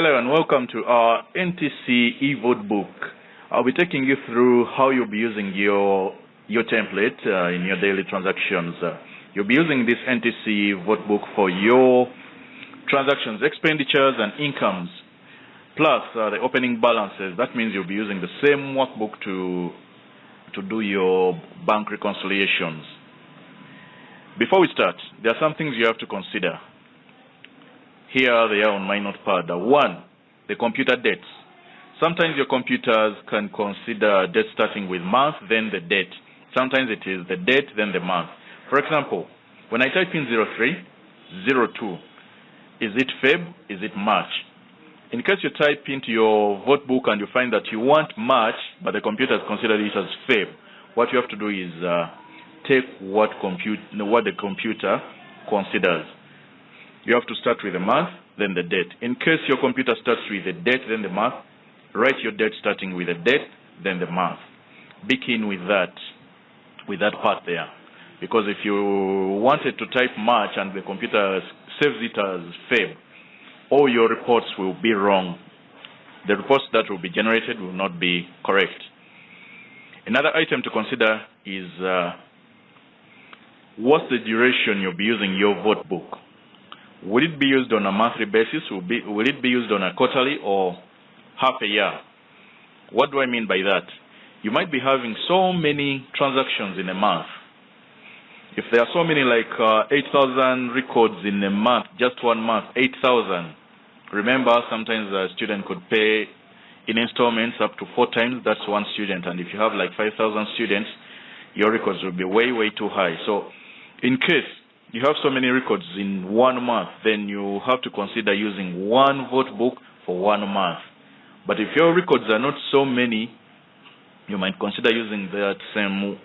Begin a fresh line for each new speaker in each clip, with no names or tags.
Hello and welcome to our NTC eVote book. I'll be taking you through how you'll be using your template in your daily transactions. You'll be using this NTC vote book for your transactions, expenditures and incomes, plus the opening balances. That means you'll be using the same workbook to do your bank reconciliations. Before we start, there are some things you have to consider. Here they are on my notepad. One, the computer dates. Sometimes your computers can consider date starting with month, then the date. Sometimes it is the date, then the month. For example, when I type in 03, 02, is it Feb? Is it March? In case you type into your vote book and you find that you want March, but the computer has considered it as Feb, what you have to do is take what the computer considers. You have to start with the month, then the date. In case your computer starts with the date, then the month, write your date starting with the date, then the month. Be keen with that part there. Because if you wanted to type March and the computer saves it as Feb, all your reports will be wrong. The reports that will be generated will not be correct. Another item to consider is what's the duration you'll be using your vote book. Will it be used on a monthly basis? Will it be used on a quarterly or half a year? What do I mean by that? You might be having so many transactions in a month. If there are so many, like 8,000 records in a month, just 1 month, 8,000. Remember, sometimes a student could pay in installments up to 4 times. That's one student. And if you have like 5,000 students, your records will be way, way too high. So in case you have so many records in 1 month, then you have to consider using one vote book for 1 month. But if your records are not so many, you might consider using that same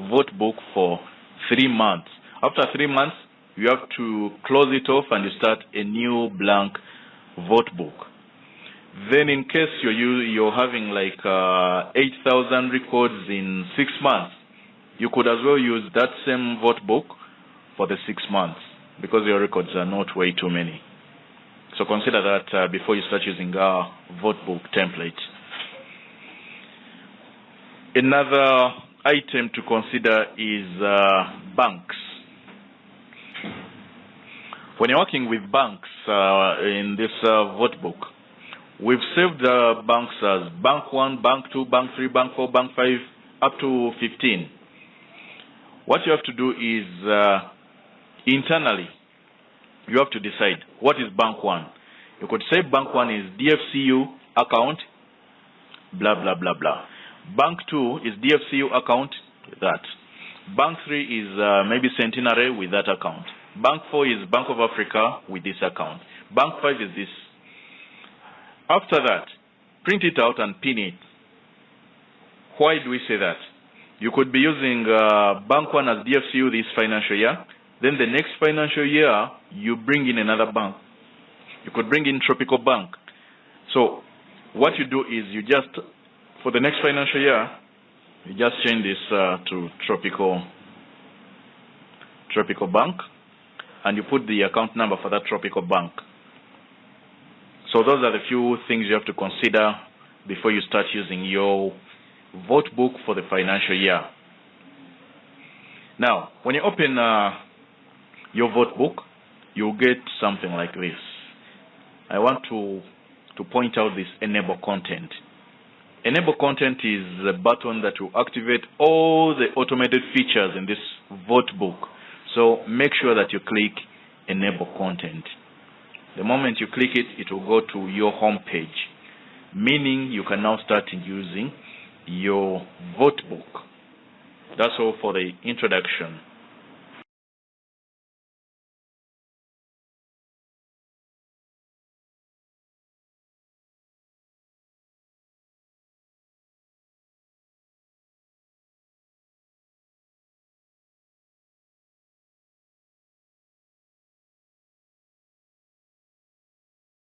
vote book for 3 months. After 3 months, you have to close it off and you start a new blank vote book. Then in case you're having like 8,000 records in 6 months, you could as well use that same vote book for the 6 months, because your records are not way too many. So consider that before you start using our vote book template. Another item to consider is banks. When you're working with banks in this vote book, we've saved banks as Bank 1, Bank 2, Bank 3, Bank 4, Bank 5, up to 15. What you have to do is internally, you have to decide what is Bank 1. You could say Bank 1 is DFCU account, blah, blah, blah, blah. Bank 2 is DFCU account, that. Bank 3 is maybe Centenary with that account. Bank 4 is Bank of Africa with this account. Bank 5 is this. After that, print it out and pin it. Why do we say that? You could be using Bank 1 as DFCU this financial year. Then the next financial year, you bring in another bank. You could bring in Tropical Bank. So what you do is you just, for the next financial year, you just change this to Tropical Bank, and you put the account number for that Tropical Bank. So those are the few things you have to consider before you start using your vote book for the financial year. Now, when you open your vote book, you'll get something like this. I want to point out this Enable Content. Enable Content is the button that will activate all the automated features in this vote book. So make sure that you click Enable Content. The moment you click it, it will go to your home page, meaning you can now start using your vote book. That's all for the introduction.